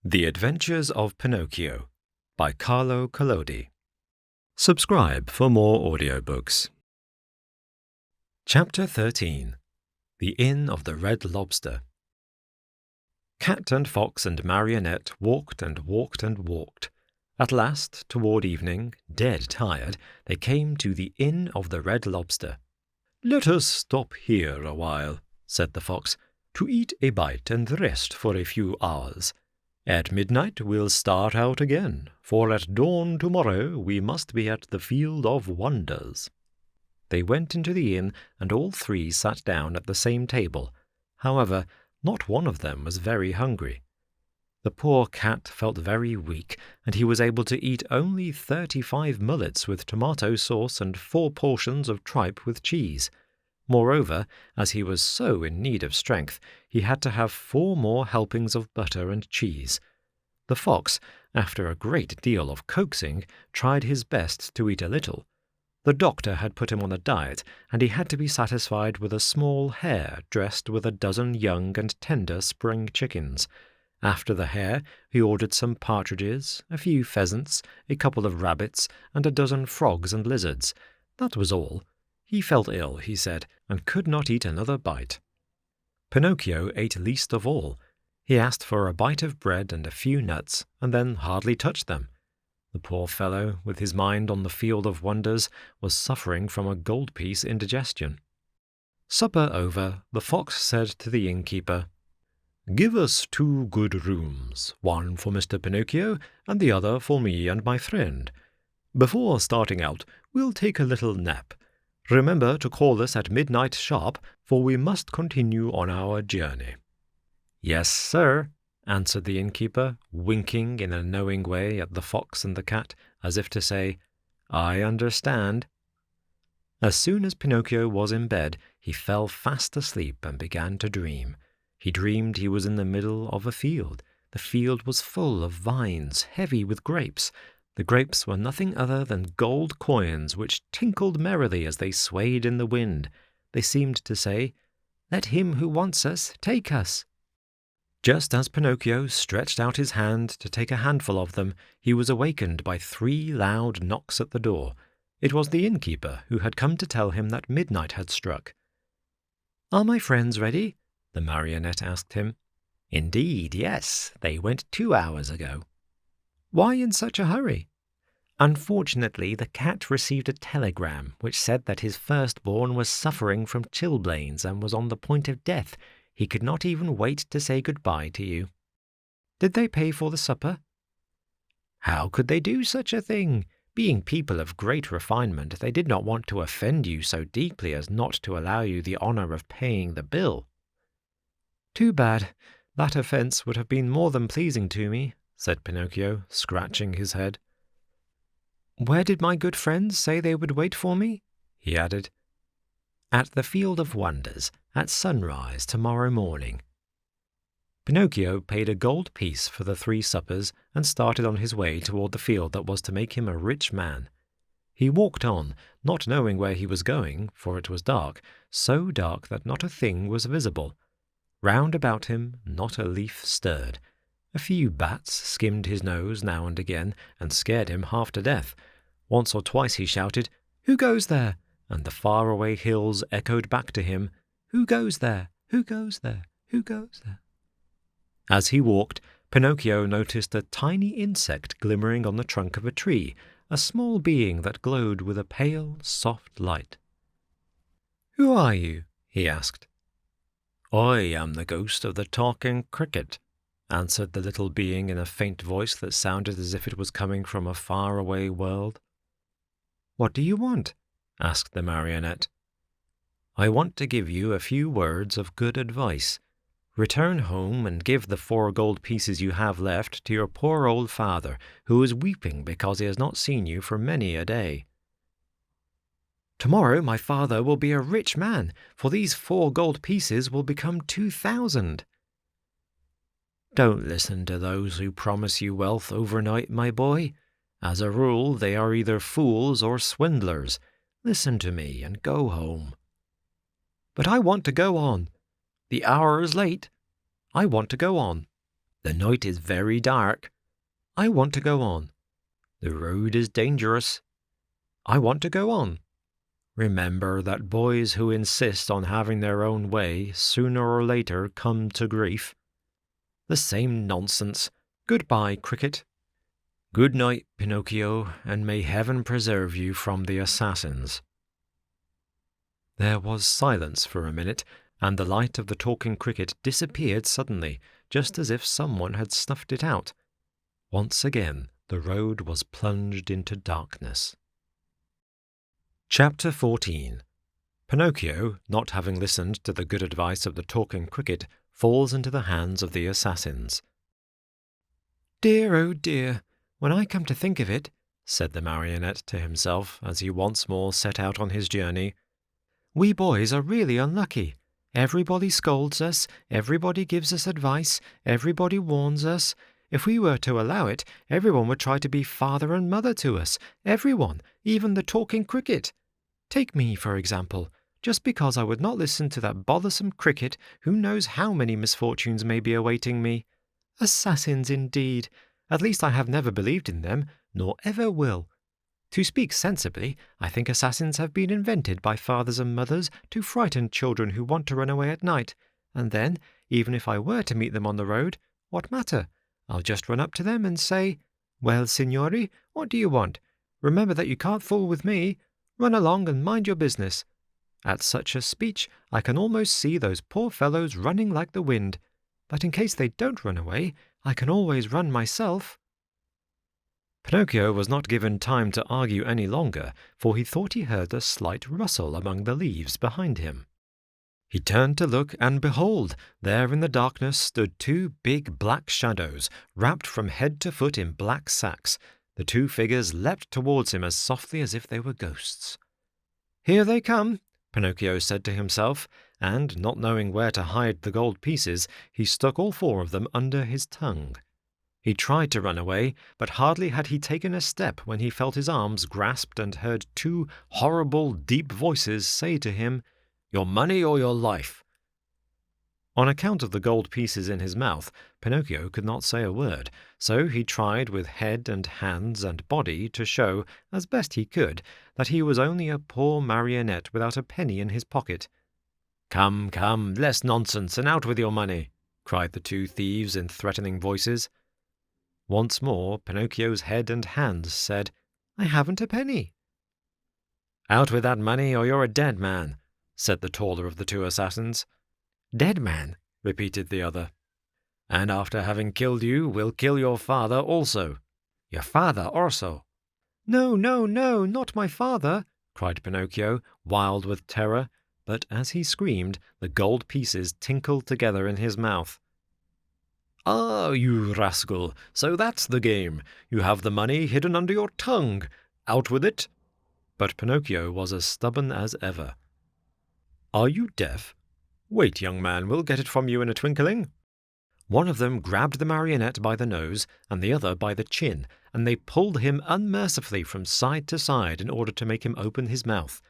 The Adventures of Pinocchio by Carlo Collodi. Subscribe for more audiobooks. Chapter 13. The Inn of the Red Lobster. Cat and Fox and Marionette walked and walked and walked. At last, toward evening, dead tired, they came to the Inn of the Red Lobster. "Let us stop here a while," said the Fox, "to eat a bite and rest for a few hours. At midnight we'll start out again, for at dawn tomorrow we must be at the Field of Wonders." They went into the inn, and all three sat down at the same table. However, not one of them was very hungry. The poor cat felt very weak, and he was able to eat only 35 mullets with tomato sauce and 4 portions of tripe with cheese. Moreover, as he was so in need of strength, he had to have 4 more helpings of butter and cheese. The fox, after a great deal of coaxing, tried his best to eat a little. The doctor had put him on a diet, and he had to be satisfied with a small hare dressed with a dozen young and tender spring chickens. After the hare, he ordered some partridges, a few pheasants, a couple of rabbits, and a dozen frogs and lizards. That was all. He felt ill, he said, and could not eat another bite. Pinocchio ate least of all. He asked for a bite of bread and a few nuts, and then hardly touched them. The poor fellow, with his mind on the Field of Wonders, was suffering from a gold-piece indigestion. Supper over, the fox said to the innkeeper, "Give us 2 good rooms, one for Mr. Pinocchio and the other for me and my friend. Before starting out, we'll take a little nap. Remember to call us at midnight sharp, for we must continue on our journey." "Yes, sir," answered the innkeeper, winking in a knowing way at the fox and the cat, as if to say, "I understand." As soon as Pinocchio was in bed, he fell fast asleep and began to dream. He dreamed he was in the middle of a field. The field was full of vines, heavy with grapes. The grapes were nothing other than gold coins which tinkled merrily as they swayed in the wind. They seemed to say, "Let him who wants us take us." Just as Pinocchio stretched out his hand to take a handful of them, he was awakened by 3 loud knocks at the door. It was the innkeeper who had come to tell him that midnight had struck. "Are my friends ready?" the Marionette asked him. "Indeed, yes. They went 2 hours ago." "Why in such a hurry?" "Unfortunately, the cat received a telegram which said that his firstborn was suffering from chilblains and was on the point of death. He could not even wait to say goodbye to you." "Did they pay for the supper?" "How could they do such a thing? Being people of great refinement, they did not want to offend you so deeply as not to allow you the honor of paying the bill." "Too bad. That offense would have been more than pleasing to me," said Pinocchio, scratching his head. "Where did my good friends say they would wait for me?" he added. "At the Field of Wonders, at sunrise tomorrow morning." Pinocchio paid a gold piece for the 3 suppers and started on his way toward the field that was to make him a rich man. He walked on, not knowing where he was going, for it was dark, so dark that not a thing was visible. Round about him, not a leaf stirred. A few bats skimmed his nose now and again and scared him half to death. Once or twice he shouted, "Who goes there?" and the faraway hills echoed back to him, "Who goes there? Who goes there? Who goes there?" As he walked, Pinocchio noticed a tiny insect glimmering on the trunk of a tree, a small being that glowed with a pale, soft light. "Who are you?" he asked. "I am the ghost of the talking cricket," answered the little being in a faint voice that sounded as if it was coming from a faraway world. "What do you want?" asked the Marionette. "I want to give you a few words of good advice. Return home and give the 4 gold pieces you have left to your poor old father, who is weeping because he has not seen you for many a day." "Tomorrow my father will be a rich man, for these 4 gold pieces will become 2,000. "Don't listen to those who promise you wealth overnight, my boy. As a rule, they are either fools or swindlers. Listen to me and go home." "But I want to go on. The hour is late. I want to go on." The night is very dark. I want to go on. The road is dangerous. I want to go on. Remember that boys who insist on having their own way sooner or later come to grief. The same nonsense. Goodbye, Cricket. Good night, Pinocchio, and may heaven preserve you from the assassins. There was silence for a minute, and the light of the talking cricket disappeared suddenly, just as if someone had snuffed it out. Once again, the road was plunged into darkness. Chapter 14. Pinocchio, not having listened to the good advice of the talking cricket, falls into the hands of the assassins. Dear, oh dear, when I come to think of it, said the Marionette to himself as he once more set out on his journey, we boys are really unlucky. Everybody scolds us, everybody gives us advice, everybody warns us. If we were to allow it, everyone would try to be father and mother to us. Everyone, even the talking cricket. Take me, for example. Just because I would not listen to that bothersome cricket, who knows how many misfortunes may be awaiting me. Assassins, indeed. At least I have never believed in them, nor ever will. To speak sensibly, I think assassins have been invented by fathers and mothers to frighten children who want to run away at night. And then, even if I were to meet them on the road, what matter? I'll just run up to them and say, Well, signori, what do you want? Remember that you can't fool with me. Run along and mind your business. At such a speech, I can almost see those poor fellows running like the wind. But in case they don't run away, I can always run myself. Pinocchio was not given time to argue any longer, for he thought he heard a slight rustle among the leaves behind him. He turned to look, and behold, there in the darkness stood two big black shadows, wrapped from head to foot in black sacks. The two figures leapt towards him as softly as if they were ghosts. Here they come, Pinocchio said to himself, and, not knowing where to hide the gold pieces, he stuck all four of them under his tongue. He tried to run away, but hardly had he taken a step when he felt his arms grasped and heard two horrible, deep voices say to him, Your money or your life. On account of the gold pieces in his mouth, Pinocchio could not say a word, so he tried with head and hands and body to show, as best he could, that he was only a poor marionette without a penny in his pocket. Come, come, less nonsense, and out with your money, cried the two thieves in threatening voices. Once more, Pinocchio's head and hands said, I haven't a penny. Out with that money, or you're a dead man, said the taller of the two assassins. Dead man, repeated the other. And after having killed you, we'll kill your father also. Your father also. No, no, no, not my father, cried Pinocchio, wild with terror, but as he screamed, the gold pieces tinkled together in his mouth. Ah, you rascal, so that's the game. You have the money hidden under your tongue. Out with it. But Pinocchio was as stubborn as ever. Are you deaf? Wait, young man, we'll get it from you in a twinkling. One of them grabbed the marionette by the nose and the other by the chin, and they pulled him unmercifully from side to side in order to make him open his mouth.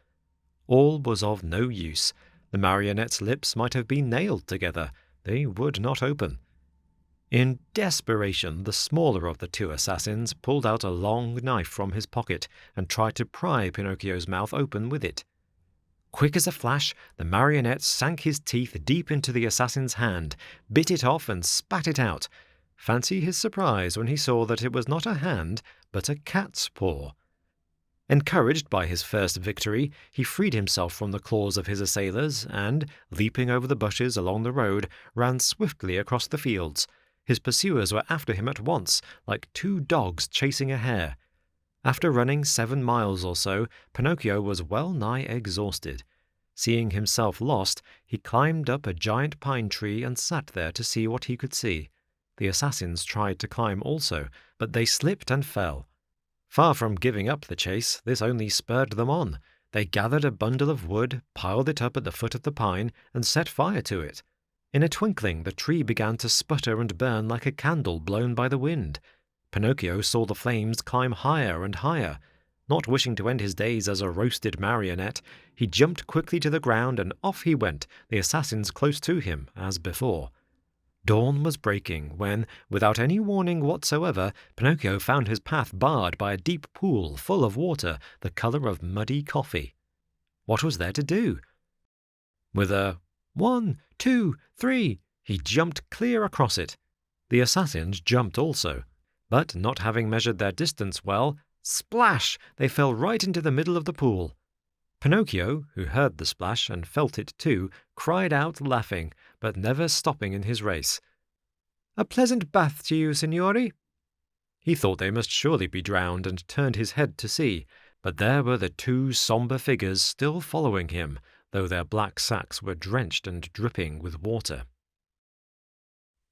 All was of no use. The marionette's lips might have been nailed together. They would not open. In desperation, the smaller of the two assassins pulled out a long knife from his pocket and tried to pry Pinocchio's mouth open with it. Quick as a flash, the marionette sank his teeth deep into the assassin's hand, bit it off and spat it out. Fancy his surprise when he saw that it was not a hand, but a cat's paw. Encouraged by his first victory, he freed himself from the claws of his assailers and, leaping over the bushes along the road, ran swiftly across the fields. His pursuers were after him at once, like two dogs chasing a hare. After running 7 miles or so, Pinocchio was well nigh exhausted. Seeing himself lost, he climbed up a giant pine tree and sat there to see what he could see. The assassins tried to climb also, but they slipped and fell. Far from giving up the chase, this only spurred them on. They gathered a bundle of wood, piled it up at the foot of the pine, and set fire to it. In a twinkling, the tree began to sputter and burn like a candle blown by the wind. Pinocchio saw the flames climb higher and higher. Not wishing to end his days as a roasted marionette, he jumped quickly to the ground and off he went, the assassins close to him, as before. Dawn was breaking when, without any warning whatsoever, Pinocchio found his path barred by a deep pool full of water the color of muddy coffee. What was there to do? With a 1, 2, 3, he jumped clear across it. The assassins jumped also, but not having measured their distance well, splash! They fell right into the middle of the pool. Pinocchio, who heard the splash and felt it too, cried out laughing, but never stopping in his race. "A pleasant bath to you, signori." He thought they must surely be drowned and turned his head to see, but there were the two sombre figures still following him, though their black sacks were drenched and dripping with water.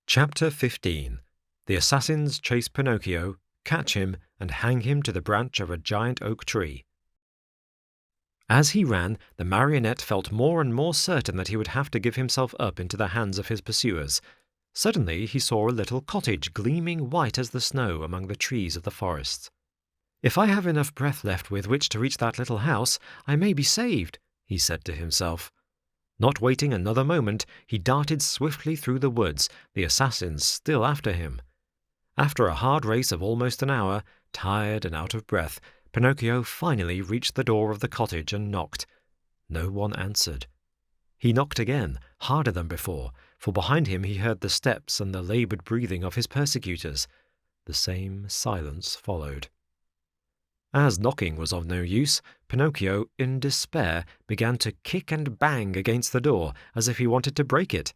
Chapter 15. The assassins chase Pinocchio, catch him, and hang him to the branch of a giant oak tree. As he ran, the Marionette felt more and more certain that he would have to give himself up into the hands of his pursuers. Suddenly he saw a little cottage gleaming white as the snow among the trees of the forest. "If I have enough breath left with which to reach that little house, I may be saved," he said to himself. Not waiting another moment, he darted swiftly through the woods, the assassins still after him. After a hard race of almost an hour, tired and out of breath, Pinocchio finally reached the door of the cottage and knocked. No one answered. He knocked again, harder than before, for behind him he heard the steps and the laboured breathing of his persecutors. The same silence followed. As knocking was of no use, Pinocchio, in despair, began to kick and bang against the door as if he wanted to break it.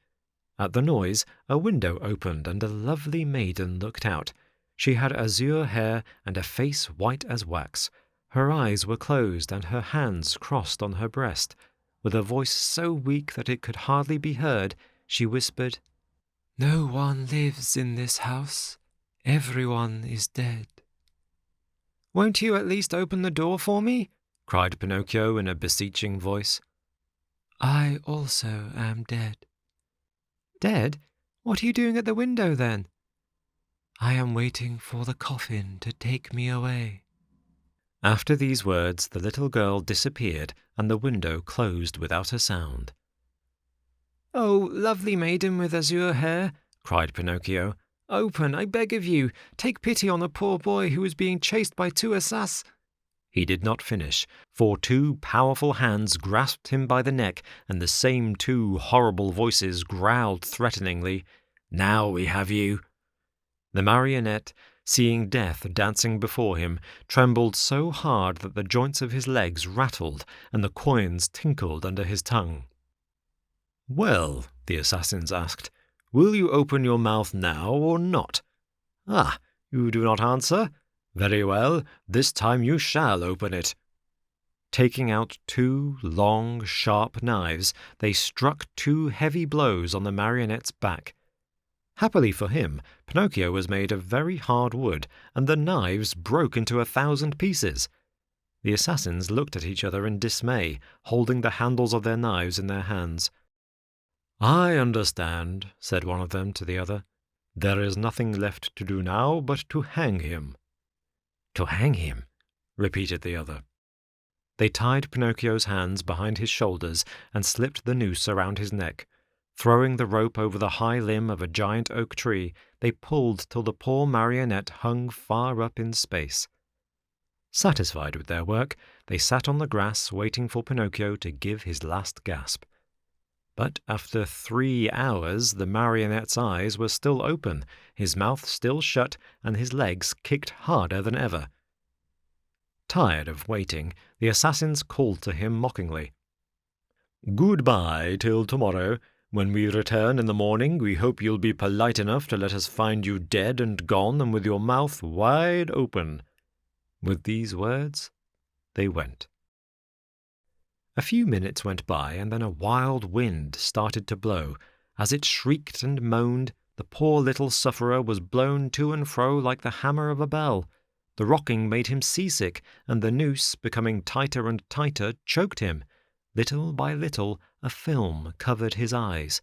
At the noise, a window opened and a lovely maiden looked out. She had azure hair and a face white as wax. Her eyes were closed and her hands crossed on her breast. With a voice so weak that it could hardly be heard, she whispered, "No one lives in this house. Everyone is dead." "Won't you at least open the door for me?" cried Pinocchio in a beseeching voice. "I also am dead." "Dead? What are you doing at the window then?" "I am waiting for the coffin to take me away." After these words, the little girl disappeared, and the window closed without a sound. "Oh, lovely maiden with azure hair," cried Pinocchio, "open, I beg of you. Take pity on a poor boy who is being chased by two assassins." He did not finish, for two powerful hands grasped him by the neck, and the same two horrible voices growled threateningly, "Now we have you." The Marionette, seeing death dancing before him, trembled so hard that the joints of his legs rattled and the coins tinkled under his tongue. "Well," the assassins asked, "will you open your mouth now or not?" "Ah, you do not answer? Very well, this time you shall open it." Taking out two long, sharp knives, they struck two heavy blows on the Marionette's back. Happily for him, Pinocchio was made of very hard wood, and the knives broke into 1,000 pieces. The assassins looked at each other in dismay, holding the handles of their knives in their hands. "I understand," said one of them to the other. "There is nothing left to do now but to hang him." "To hang him?" repeated the other. They tied Pinocchio's hands behind his shoulders and slipped the noose around his neck. Throwing the rope over the high limb of a giant oak tree, they pulled till the poor Marionette hung far up in space. Satisfied with their work, they sat on the grass waiting for Pinocchio to give his last gasp. But after 3 hours the Marionette's eyes were still open, his mouth still shut, and his legs kicked harder than ever. Tired of waiting, the assassins called to him mockingly. "Goodbye till tomorrow. When we return in the morning, we hope you'll be polite enough to let us find you dead and gone and with your mouth wide open." With these words, they went. A few minutes went by, and then a wild wind started to blow. As it shrieked and moaned, the poor little sufferer was blown to and fro like the hammer of a bell. The rocking made him seasick, and the noose, becoming tighter and tighter, choked him. Little by little, a film covered his eyes.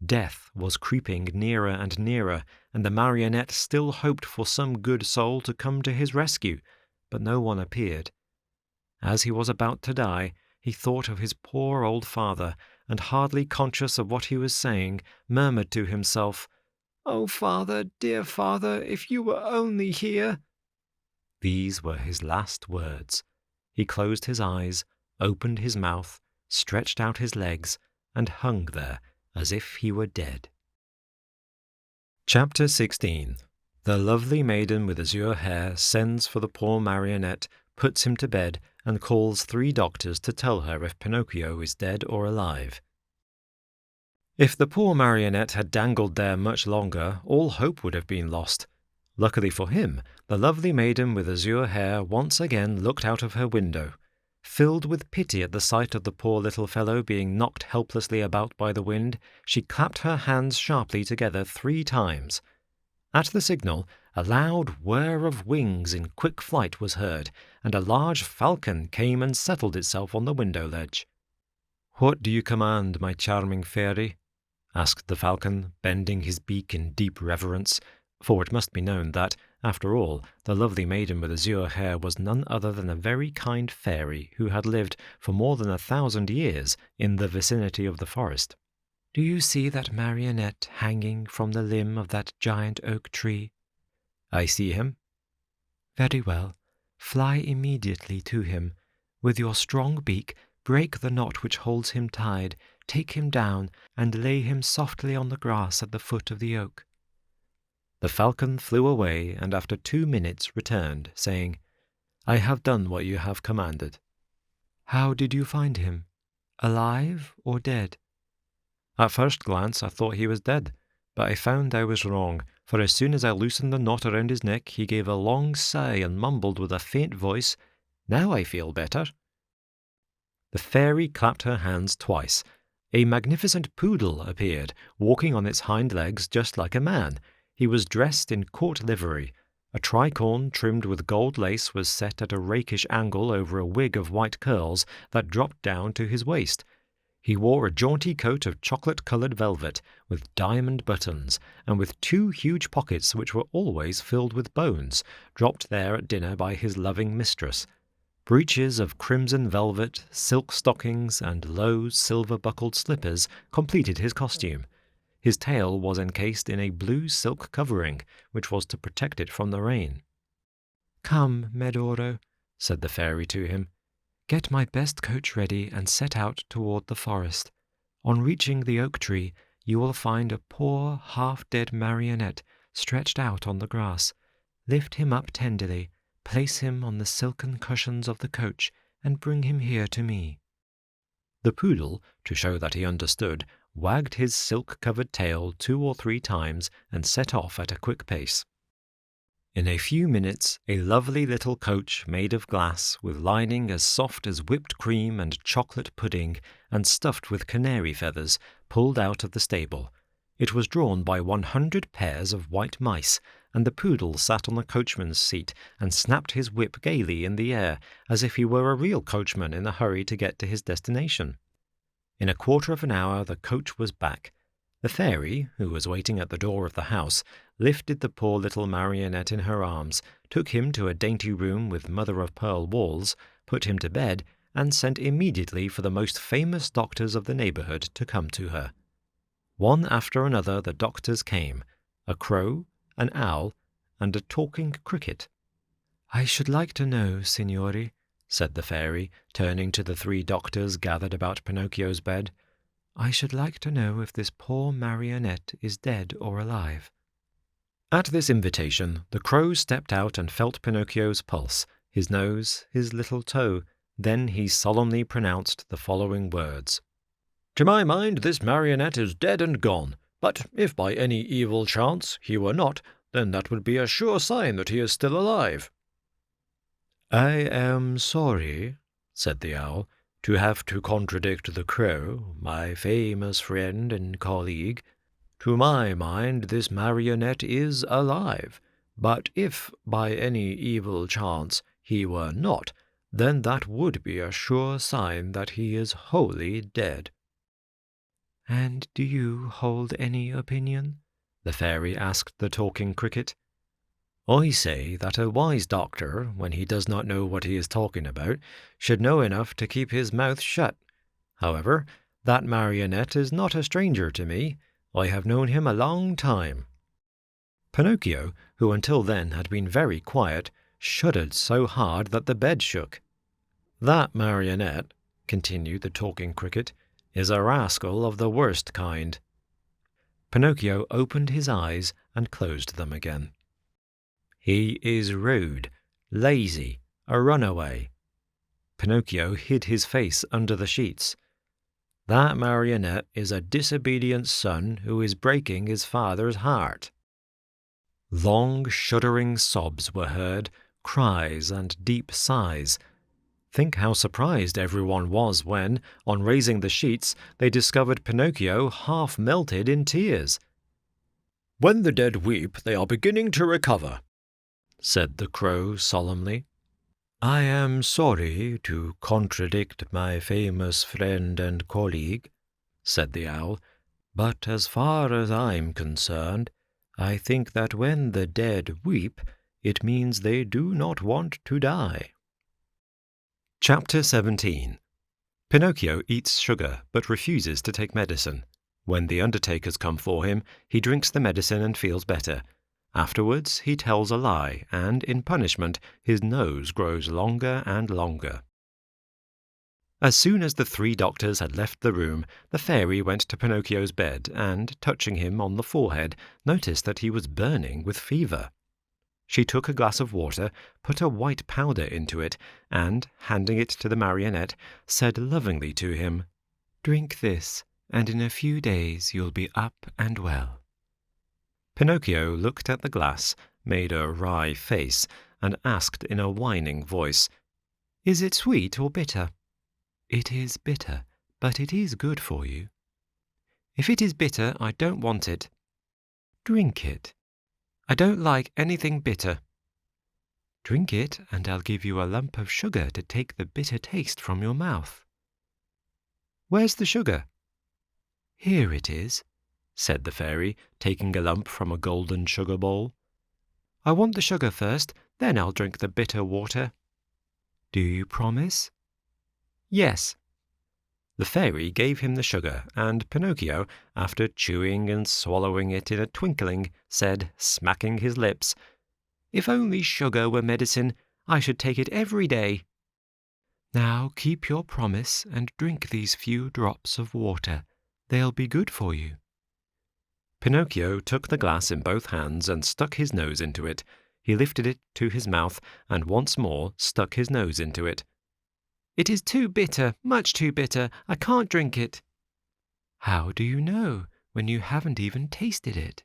Death was creeping nearer and nearer, and the Marionette still hoped for some good soul to come to his rescue, but no one appeared. As he was about to die, he thought of his poor old father, and hardly conscious of what he was saying, murmured to himself, "Oh, father, dear father, if you were only here!" These were his last words. He closed his eyes, opened his mouth, stretched out his legs, and hung there as if he were dead. Chapter 16. The lovely maiden with azure hair sends for the poor Marionette, puts him to bed, and calls 3 doctors to tell her if Pinocchio is dead or alive. If the poor Marionette had dangled there much longer, all hope would have been lost. Luckily for him, the lovely maiden with azure hair once again looked out of her window. Filled with pity at the sight of the poor little fellow being knocked helplessly about by the wind, she clapped her hands sharply together 3 times. At the signal, a loud whir of wings in quick flight was heard, and a large falcon came and settled itself on the window ledge. "What do you command, my charming fairy?" asked the falcon, bending his beak in deep reverence, for it must be known that, after all, the lovely maiden with azure hair was none other than a very kind fairy who had lived for more than 1,000 years in the vicinity of the forest. "Do you see that Marionette hanging from the limb of that giant oak tree?" "I see him." "Very well. Fly immediately to him. With your strong beak, break the knot which holds him tied, take him down, and lay him softly on the grass at the foot of the oak." The falcon flew away, and after 2 minutes returned, saying, "I have done what you have commanded." "How did you find him? Alive or dead?" "At first glance I thought he was dead, but I found I was wrong, for as soon as I loosened the knot around his neck, he gave a long sigh and mumbled with a faint voice, 'Now I feel better.'" The fairy clapped her hands twice. A magnificent poodle appeared, walking on its hind legs just like a man. He was dressed in court livery. A tricorn trimmed with gold lace was set at a rakish angle over a wig of white curls that dropped down to his waist. He wore a jaunty coat of chocolate-coloured velvet, with diamond buttons, and with 2 huge pockets which were always filled with bones, dropped there at dinner by his loving mistress. Breeches of crimson velvet, silk stockings, and low silver-buckled slippers completed his costume. His tail was encased in a blue silk covering, which was to protect it from the rain. "Come, Medoro," said the fairy to him. "Get my best coach ready and set out toward the forest. On reaching the oak tree, you will find a poor, half-dead Marionette stretched out on the grass. Lift him up tenderly, place him on the silken cushions of the coach, and bring him here to me." The poodle, to show that he understood, wagged his silk-covered tail 2 or 3 times and set off at a quick pace. In a few minutes, a lovely little coach made of glass, with lining as soft as whipped cream and chocolate pudding, and stuffed with canary feathers, pulled out of the stable. It was drawn by 100 pairs of white mice, and the poodle sat on the coachman's seat and snapped his whip gaily in the air, as if he were a real coachman in a hurry to get to his destination. In a quarter of an hour the coach was back. The fairy, who was waiting at the door of the house, lifted the poor little Marionette in her arms, took him to a dainty room with mother-of-pearl walls, put him to bed, and sent immediately for the most famous doctors of the neighbourhood to come to her. One after another the doctors came, a crow, an owl, and a talking cricket. "I should like to know, signori," said the fairy, turning to the 3 doctors gathered about Pinocchio's bed, "I should like to know if this poor Marionette is dead or alive." At this invitation, the crow stepped out and felt Pinocchio's pulse, his nose, his little toe. Then he solemnly pronounced the following words. "To my mind, this Marionette is dead and gone, but if by any evil chance he were not, then that would be a sure sign that he is still alive." "I am sorry," said the owl, "to have to contradict the crow, my famous friend and colleague. To my mind, this Marionette is alive, but if by any evil chance he were not, then that would be a sure sign that he is wholly dead." "And do you hold any opinion?" the fairy asked the talking cricket. "I say that a wise doctor, when he does not know what he is talking about, should know enough to keep his mouth shut. However, That Marionette is not a stranger to me. I have known him a long time." Pinocchio, who until then had been very quiet, shuddered so hard that the bed shook. "That Marionette," continued the talking cricket, "is a rascal of the worst kind." Pinocchio opened his eyes and closed them again. "He is rude, lazy, a runaway." Pinocchio hid his face under the sheets. "That Marionette is a disobedient son who is breaking his father's heart." Long, shuddering sobs were heard, cries and deep sighs. Think how surprised everyone was when, on raising the sheets, they discovered Pinocchio half melted in tears. "When the dead weep, they are beginning to recover," said the crow solemnly. "I am sorry to contradict my famous friend and colleague," said the owl, "but as far as I'm concerned, I think that when the dead weep, it means they do not want to die." Chapter 17. Pinocchio eats sugar but refuses to take medicine. When the undertakers come for him, he drinks the medicine and feels better. Afterwards, he tells a lie, and in punishment, his nose grows longer and longer. As soon as the 3 doctors had left the room, the fairy went to Pinocchio's bed and, touching him on the forehead, noticed that he was burning with fever. She took a glass of water, put a white powder into it, and, handing it to the Marionette, said lovingly to him, "Drink this, and in a few days you'll be up and well." Pinocchio looked at the glass, made a wry face, and asked in a whining voice, "Is it sweet or bitter?" "It is bitter, but it is good for you." "If it is bitter, I don't want it." "Drink it." "I don't like anything bitter." "Drink it, and I'll give you a lump of sugar to take the bitter taste from your mouth." "Where's the sugar?" "Here it is," said the fairy, taking a lump from a golden sugar bowl. "I want the sugar first, then I'll drink the bitter water." "Do you promise?" "Yes." The fairy gave him the sugar, and Pinocchio, after chewing and swallowing it in a twinkling, said, smacking his lips, "If only sugar were medicine, I should take it every day." "Now keep your promise and drink these few drops of water. They'll be good for you." Pinocchio took the glass in both hands and stuck his nose into it. He lifted it to his mouth and once more stuck his nose into it. "It is too bitter, much too bitter. I can't drink it." "How do you know when you haven't even tasted it?"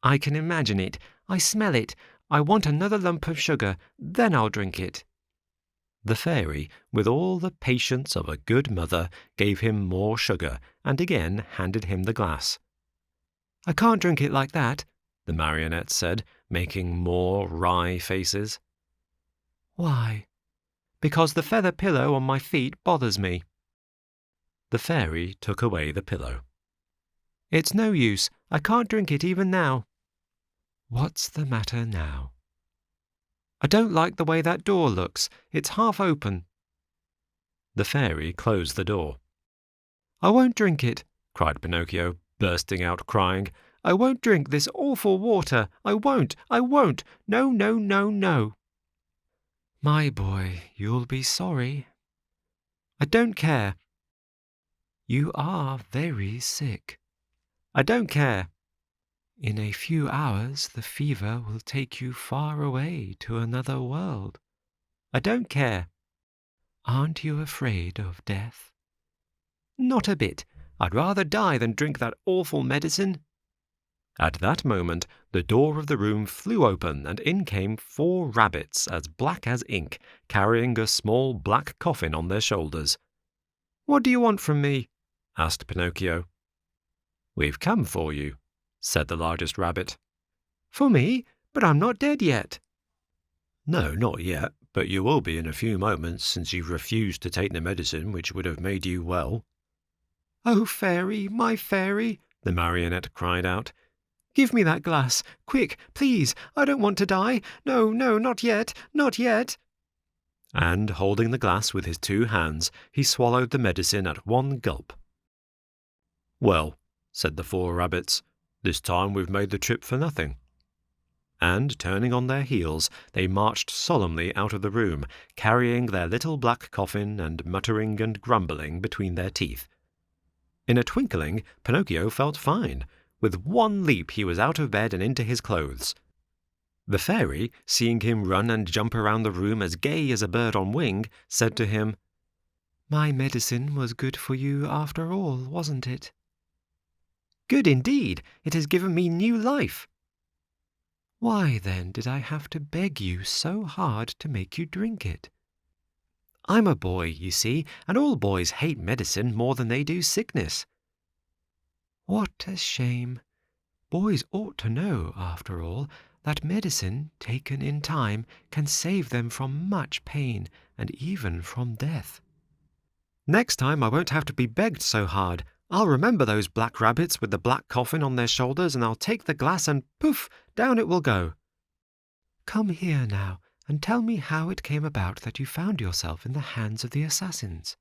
"I can imagine it. I smell it. I want another lump of sugar. Then I'll drink it." The fairy, with all the patience of a good mother, gave him more sugar and again handed him the glass. "I can't drink it like that," the Marionette said, making more wry faces. "Why?" "Because the feather pillow on my feet bothers me." The fairy took away the pillow. "It's no use. I can't drink it even now." "What's the matter now?" "I don't like the way that door looks. It's half open." The fairy closed the door. "I won't drink it," cried Pinocchio, bursting out crying. "I won't drink this awful water. I won't. I won't. No, no, no, no." "My boy, you'll be sorry." "I don't care." "You are very sick." "I don't care." "In a few hours the fever will take you far away to another world." "I don't care." "Aren't you afraid of death?" "Not a bit. I'd rather die than drink that awful medicine." At that moment, the door of the room flew open and in came 4 rabbits as black as ink, carrying a small black coffin on their shoulders. "What do you want from me?" asked Pinocchio. "We've come for you," said the largest rabbit. "For me? But I'm not dead yet." "No, not yet, but you will be in a few moments since you've refused to take the medicine which would have made you well." "Oh, fairy, my fairy," the Marionette cried out. "Give me that glass. Quick, please. I don't want to die. No, no, not yet, not yet." And, holding the glass with his 2 hands, he swallowed the medicine at one gulp, "Well," said the 4 rabbits, "this time we've made the trip for nothing." And, turning on their heels, they marched solemnly out of the room, carrying their little black coffin and muttering and grumbling between their teeth. In a twinkling, Pinocchio felt fine. With one leap he was out of bed and into his clothes. The fairy, seeing him run and jump around the room as gay as a bird on wing, said to him, "My medicine was good for you after all, wasn't it?" "Good indeed. It has given me new life." "Why, then, did I have to beg you so hard to make you drink it?" "I'm a boy, you see, and all boys hate medicine more than they do sickness." "What a shame. Boys ought to know, after all, that medicine, taken in time, can save them from much pain and even from death." "Next time I won't have to be begged so hard. I'll remember those black rabbits with the black coffin on their shoulders, and I'll take the glass and poof, down it will go." "Come here now, and tell me how it came about that you found yourself in the hands of the assassins."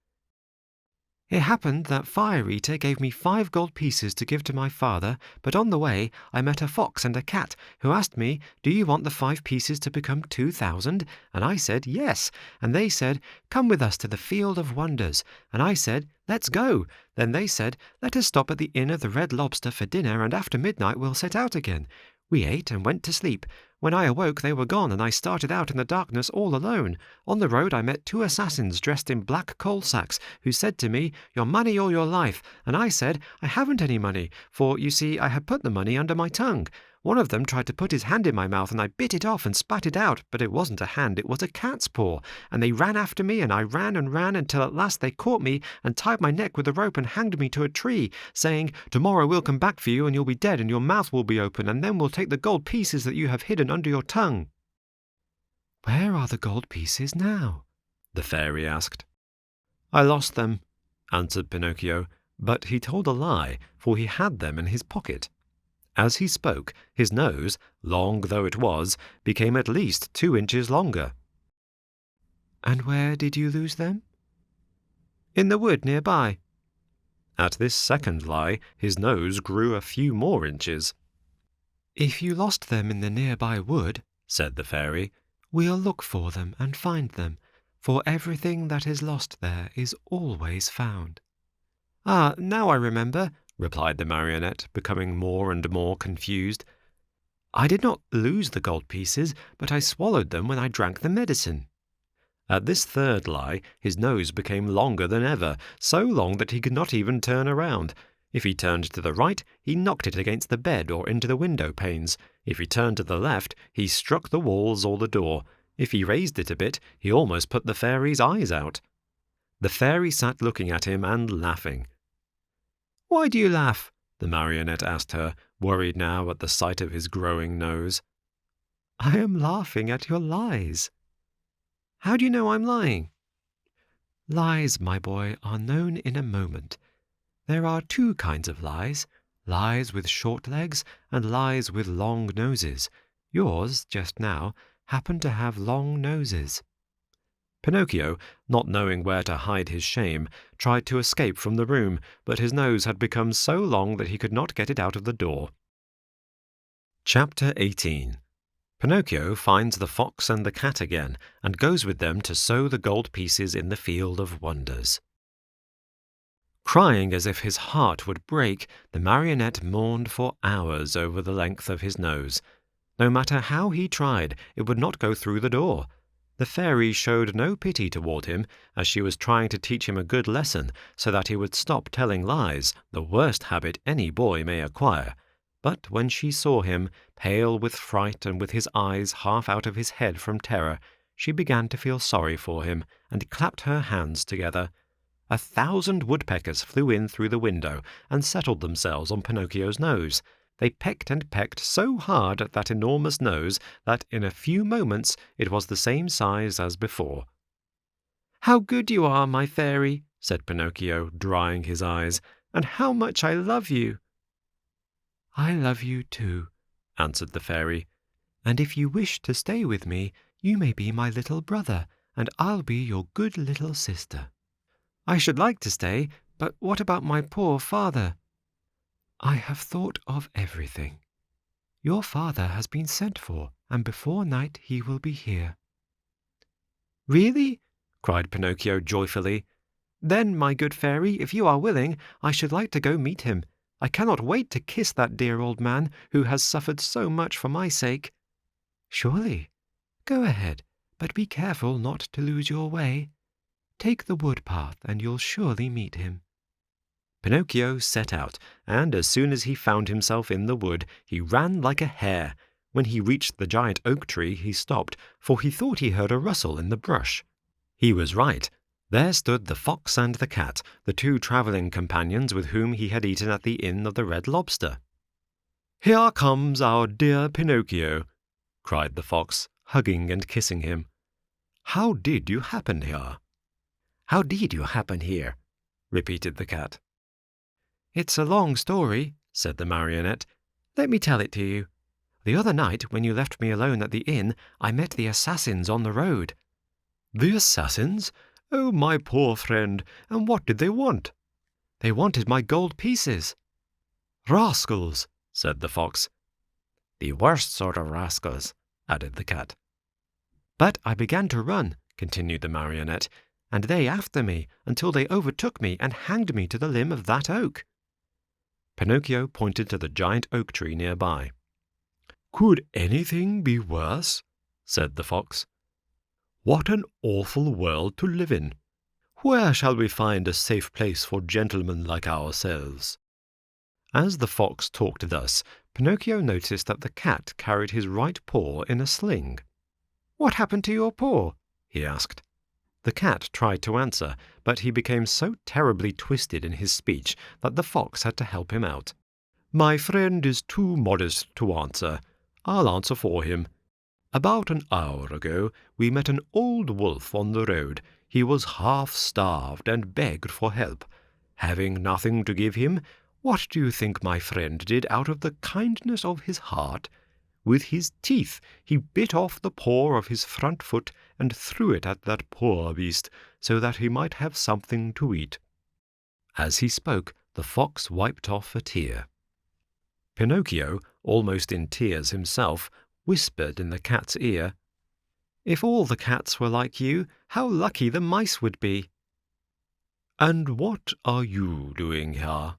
"It happened that Fire Eater gave me 5 gold pieces to give to my father, but on the way I met a fox and a cat who asked me, 'Do you want the 5 pieces to become 2,000? And I said, 'Yes.' And they said, 'Come with us to the Field of Wonders.' And I said, 'Let's go.' Then they said, 'Let us stop at the Inn of the Red Lobster for dinner, and after midnight we'll set out again.' We ate and went to sleep. When I awoke they were gone, and I started out in the darkness all alone. On the road I met 2 assassins dressed in black coal sacks, who said to me, 'Your money or your life.' And I said, 'I haven't any money,' for, you see, I had put the money under my tongue. One of them tried to put his hand in my mouth, and I bit it off and spat it out, but it wasn't a hand, it was a cat's paw. And they ran after me, and I ran and ran until at last they caught me and tied my neck with a rope and hanged me to a tree, saying, 'Tomorrow we'll come back for you, and you'll be dead, and your mouth will be open, and then we'll take the gold pieces that you have hidden under your tongue.'" "Where are the gold pieces now?" the fairy asked. "I lost them," answered Pinocchio, but he told a lie, for he had them in his pocket. As he spoke, his nose, long though it was, became at least 2 inches longer. "And where did you lose them?" "In the wood nearby." At this second lie, his nose grew a few more inches. "If you lost them in the nearby wood," said the fairy, "we'll look for them and find them, for everything that is lost there is always found." "Ah, now I remember," replied the Marionette, becoming more and more confused. "I did not lose the gold pieces, but I swallowed them when I drank the medicine." At this third lie, his nose became longer than ever, so long that he could not even turn around. If he turned to the right, he knocked it against the bed or into the window panes. If he turned to the left, he struck the walls or the door. If he raised it a bit, he almost put the fairy's eyes out. The fairy sat looking at him and laughing. "Why do you laugh?" the Marionette asked her, worried now at the sight of his growing nose. "I am laughing at your lies." "How do you know I'm lying?" "Lies, my boy, are known in a moment. There are 2 kinds of lies, lies with short legs and lies with long noses. Yours, just now, happen to have long noses." Pinocchio, not knowing where to hide his shame, tried to escape from the room, but his nose had become so long that he could not get it out of the door. Chapter 18. Pinocchio finds the fox and the cat again, and goes with them to sow the gold pieces in the Field of Wonders. Crying as if his heart would break, the Marionette mourned for hours over the length of his nose. No matter how he tried, it would not go through the door. The fairy showed no pity toward him, as she was trying to teach him a good lesson so that he would stop telling lies, the worst habit any boy may acquire. But when she saw him, pale with fright and with his eyes half out of his head from terror, she began to feel sorry for him and clapped her hands together. 1,000 woodpeckers flew in through the window and settled themselves on Pinocchio's nose. They pecked and pecked so hard at that enormous nose that in a few moments it was the same size as before. "How good you are, my fairy," said Pinocchio, drying his eyes, "and how much I love you." "I love you too," answered the fairy, "and if you wish to stay with me, you may be my little brother, and I'll be your good little sister." "I should like to stay, but what about my poor father?" I have thought of everything. Your father has been sent for, and before night he will be here." "Really?" cried Pinocchio joyfully. "Then, my good fairy, if you are willing, I should like to go meet him. I cannot wait to kiss that dear old man who has suffered so much for my sake." "Surely. Go ahead, but be careful not to lose your way. Take the wood path, and you'll surely meet him." Pinocchio set out, and as soon as he found himself in the wood, he ran like a hare. When he reached the giant oak tree, he stopped, for he thought he heard a rustle in the brush. He was right. There stood the fox and the cat, the two travelling companions with whom he had eaten at the Inn of the Red Lobster. "Here comes our dear Pinocchio," cried the fox, hugging and kissing him. "How did you happen here?" "How did you happen here?" repeated the cat. "It's a long story," said the Marionette. "Let me tell it to you. The other night, when you left me alone at the inn, I met the assassins on the road." "The assassins? Oh, my poor friend, and what did they want?" "They wanted my gold pieces." "Rascals," said the fox. "The worst sort of rascals," added the cat. "But I began to run," continued the Marionette, "and they after me, until they overtook me and hanged me to the limb of that oak." Pinocchio pointed to the giant oak tree nearby. "Could anything be worse?" said the fox. "What an awful world to live in! Where shall we find a safe place for gentlemen like ourselves?" As the fox talked thus, Pinocchio noticed that the cat carried his right paw in a sling. "What happened to your paw?" he asked. The cat tried to answer, but he became so terribly twisted in his speech that the fox had to help him out. "My friend is too modest to answer. I'll answer for him. About an hour ago, we met an old wolf on the road. He was half-starved and begged for help. Having nothing to give him, what do you think my friend did out of the kindness of his heart? With his teeth he bit off the paw of his front foot and threw it at that poor beast, so that he might have something to eat." As he spoke, the fox wiped off a tear. Pinocchio, almost in tears himself, whispered in the cat's ear, "If all the cats were like you, how lucky the mice would be." "And what are you doing here?"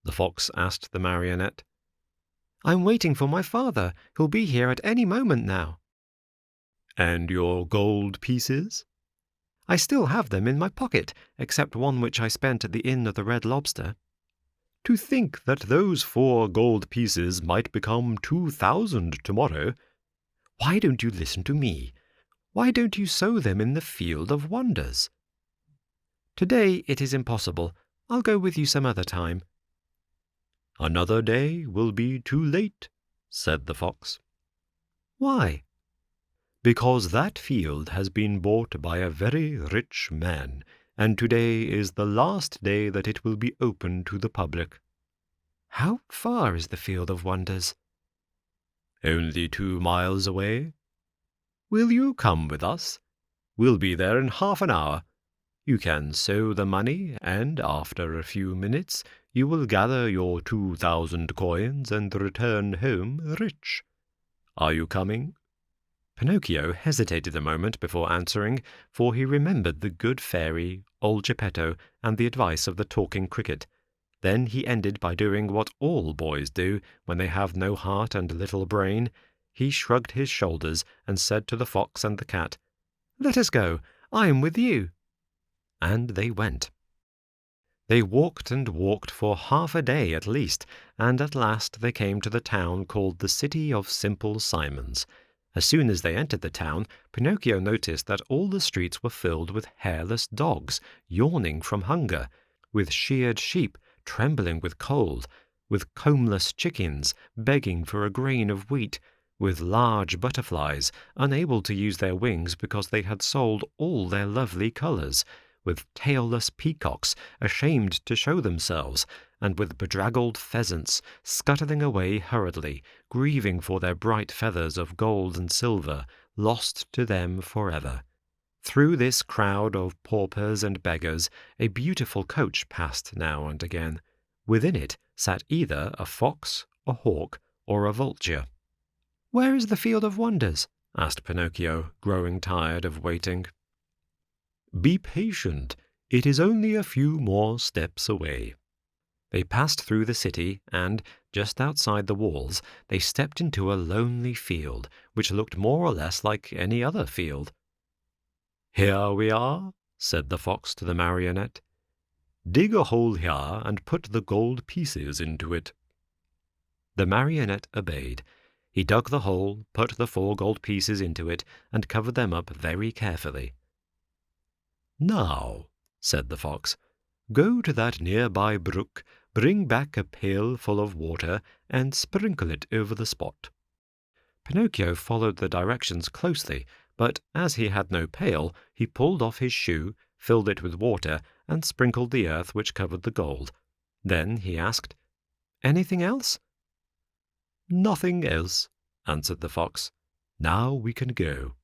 the fox asked the Marionette. "I'm waiting for my father, who'll be here at any moment now." "And your gold pieces?" "I still have them in my pocket, except one which I spent at the Inn of the Red Lobster." "To think that those 4 gold pieces might become 2,000 tomorrow. Why don't you listen to me? Why don't you sow them in the field of wonders?" "Today it is impossible. I'll go with you some other time." "Another day will be too late," said the fox. "Why?" "Because that field has been bought by a very rich man, and today is the last day that it will be open to the public." "How far is the field of wonders?" "Only 2 miles away." "Will you come with us? We'll be there in half an hour. You can sow the money, and after a few minutes you will gather your 2,000 coins and return home rich. Are you coming?" Pinocchio hesitated a moment before answering, for he remembered the good fairy, old Geppetto, and the advice of the talking cricket. Then he ended by doing what all boys do when they have no heart and little brain. He shrugged his shoulders and said to the fox and the cat, "Let us go. I am with you." And they went. They walked and walked for half a day at least, and at last they came to the town called the City of Simple Simons. As soon as they entered the town, Pinocchio noticed that all the streets were filled with hairless dogs, yawning from hunger, with sheared sheep, trembling with cold, with combless chickens, begging for a grain of wheat, with large butterflies, unable to use their wings because they had sold all their lovely colors, with tailless peacocks, ashamed to show themselves, and with bedraggled pheasants, scuttling away hurriedly, grieving for their bright feathers of gold and silver, lost to them forever. Through this crowd of paupers and beggars, a beautiful coach passed now and again. Within it sat either a fox, a hawk, or a vulture. "Where is the Field of Wonders?" asked Pinocchio, growing tired of waiting. "Be patient. It is only a few more steps away." They passed through the city, and, just outside the walls, they stepped into a lonely field, which looked more or less like any other field. "Here we are," said the fox to the Marionette. "Dig a hole here and put the gold pieces into it." The Marionette obeyed. He dug the hole, put the 4 gold pieces into it, and covered them up very carefully. "Now," said the fox, "go to that nearby brook, bring back a pail full of water, and sprinkle it over the spot." Pinocchio followed the directions closely, but as he had no pail, he pulled off his shoe, filled it with water, and sprinkled the earth which covered the gold. Then he asked, "Anything else?" "Nothing else," answered the fox. "Now we can go.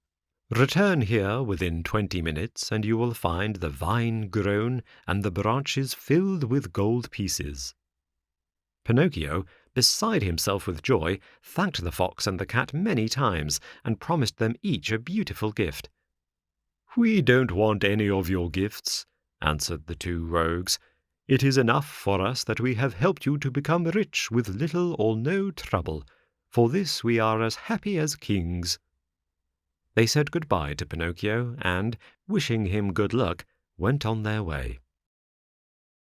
Return here within 20 minutes, and you will find the vine grown and the branches filled with gold pieces." Pinocchio, beside himself with joy, thanked the fox and the cat many times, and promised them each a beautiful gift. "We don't want any of your gifts," answered the 2 rogues. "It is enough for us that we have helped you to become rich with little or no trouble. For this we are as happy as kings." They said goodbye to Pinocchio and, wishing him good luck, went on their way.